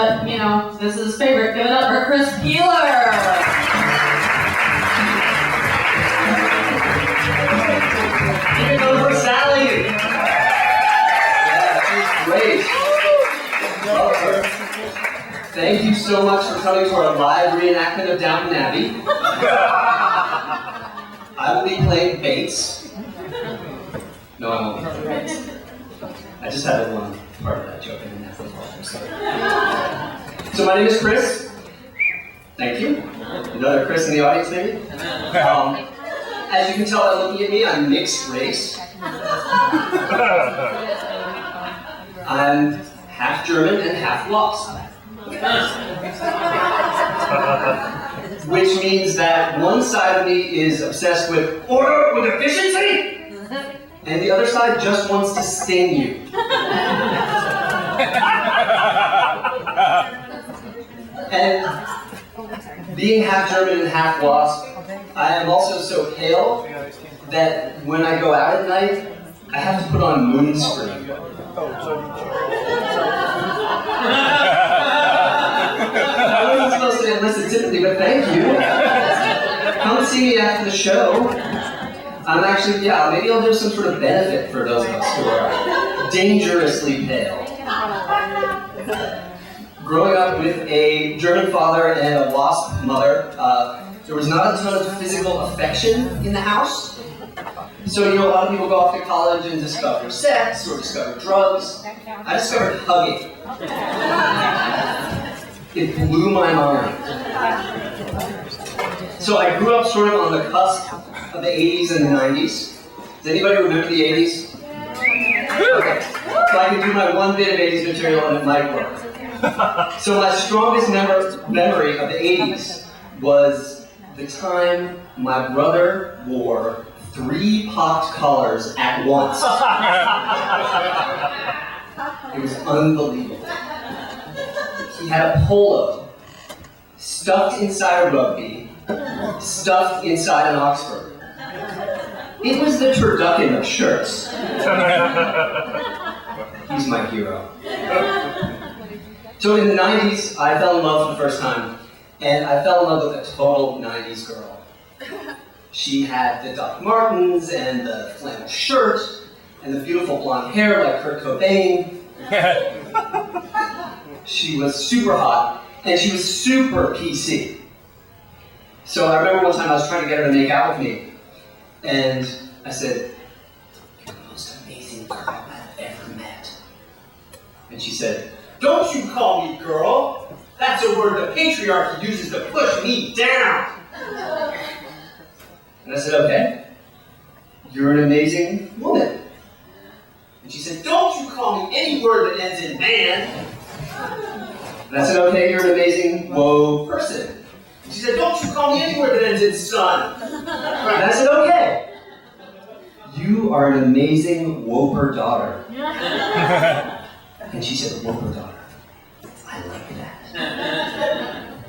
but, you know, this is his favorite. Give it up for Chris Piehler! Give it over for Sally! Yeah, she's great. Love her. Thank you so much for coming to our live reenactment of Downton Abbey. I will be playing Bates. No, I won't be playing Bates. I just had one part of that joke in there. I'm sorry. So my name is Chris. Thank you. Another Chris in the audience, maybe? As you can tell by looking at me, I'm mixed race. I'm half German and half lost. Which means that one side of me is obsessed with order, with efficiency, and the other side just wants to sting you. And being half German and half lost, I am also so pale that when I go out at night, I have to put on moon screen. I wasn't supposed to enlist sympathy, but thank you. Come see me after the show. I'm actually, maybe I'll do some sort of benefit for those of us who are dangerously pale. Growing up with a German father and a wasp mother, there was not a ton of physical affection in the house. So, a lot of people go off to college and discover sex or discover drugs. I discovered hugging. It blew my mind. So I grew up sort of on the cusp of the 80s and the 90s. Does anybody remember the 80s? Okay. So I can do my one bit of 80s material and it might work. So my strongest memory of the 80s was the time my brother wore 3 popped collars at once. It was unbelievable. He had a polo stuffed inside a rugby, stuffed inside an Oxford. It was the turducken of shirts. He's my hero. So in the 90s, I fell in love for the first time, and I fell in love with a total 90s girl. She had the Doc Martens, and the flannel shirt, and the beautiful blonde hair like Kurt Cobain. She was super hot, and she was super PC. So I remember one time I was trying to get her to make out with me, and I said, "You're the most amazing girl I've ever met." And she said, "Don't you call me girl. That's a word the patriarchy uses to push me down." And I said, "Okay, you're an amazing woman." And she said, "Don't you call me any word that ends in man." And I said, "Okay, you're an amazing, whoa person." And she said, "Don't you call me any word that ends in son." And I said, "Okay, you are an amazing whoper daughter." And she said, "Whoper daughter, I like that."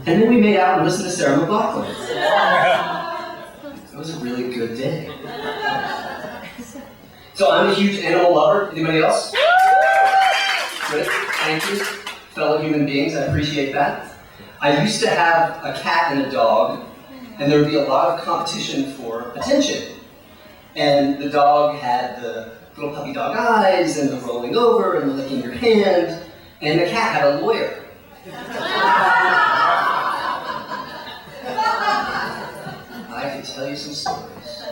And then we made out and listened to Sarah McLachlan. It was a really good day. So I'm a huge animal lover. Anybody else? Good. Thank you. Fellow human beings, I appreciate that. I used to have a cat and a dog, and there would be a lot of competition for attention. And the dog had the little puppy dog eyes, and the rolling over, and the licking your hand, and the cat had a lawyer. I could tell you some stories.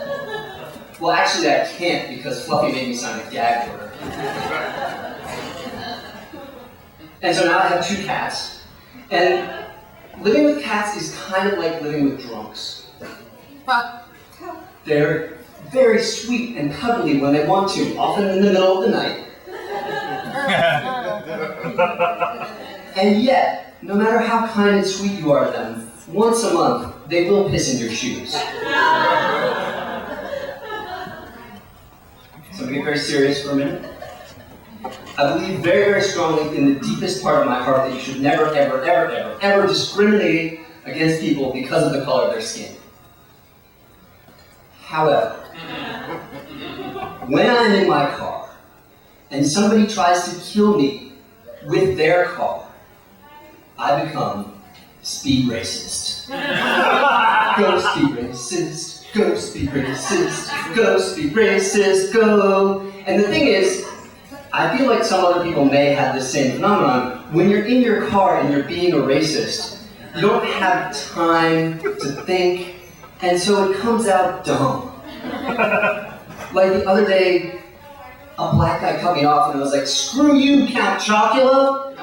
Well, actually I can't, because Fluffy made me sign a gag order. And so now I have 2 cats, and living with cats is kind of like living with drunks. They're very sweet and cuddly when they want to, often in the middle of the night. And yet, no matter how kind and sweet you are to them, once a month, they will piss in your shoes. So I'm going to get very serious for a minute. I believe very, very strongly in the deepest part of my heart that you should never, ever, ever, ever, ever discriminate against people because of the color of their skin. However, when I'm in my car and somebody tries to kill me with their car, I become speed racist. Go speed racist, go speed racist, go speed racist, go. And the thing is, I feel like some other people may have the same phenomenon. When you're in your car and you're being a racist, you don't have time to think, and so it comes out dumb. Like the other day, a black guy cut me off and I was like, "Screw you, Count Chocula!"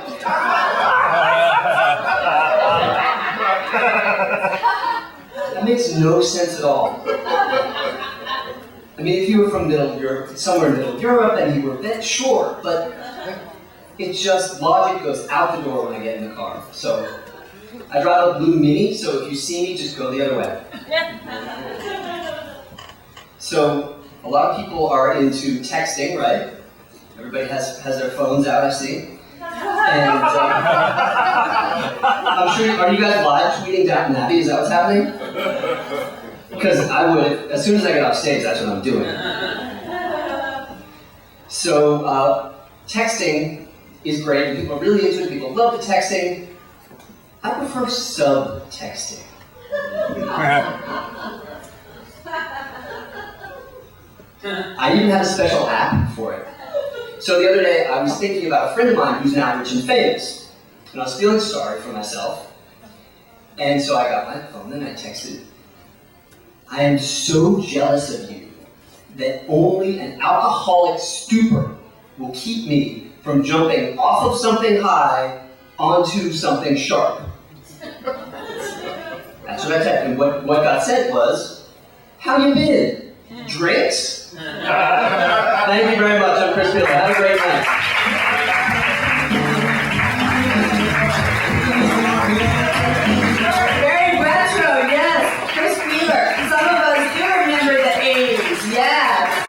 That makes no sense at all. I mean, if you were from Middle Europe, somewhere in Middle Europe, and you were then sure, but it's just logic goes out the door when I get in the car. So I drive a blue Mini, so if you see me, just go the other way. So a lot of people are into texting, right? Everybody has their phones out, I see. And I'm sure, are you guys live tweeting Downton Abbey? Is that what's happening? Because I would, as soon as I get off stage, that's what I'm doing. So, texting is great, and people are really into it, people love the texting. I prefer subtexting. I even have a special app for it. So the other day, I was thinking about a friend of mine who's now rich and famous, and I was feeling sorry for myself, and so I got my phone and I texted, "I am so jealous of you that only an alcoholic stupor will keep me from jumping off of something high onto something sharp." That's what I typed, and what got said was, "How you been? Drinks?" Thank you very much. I'm Chris Piehler. Have a great night.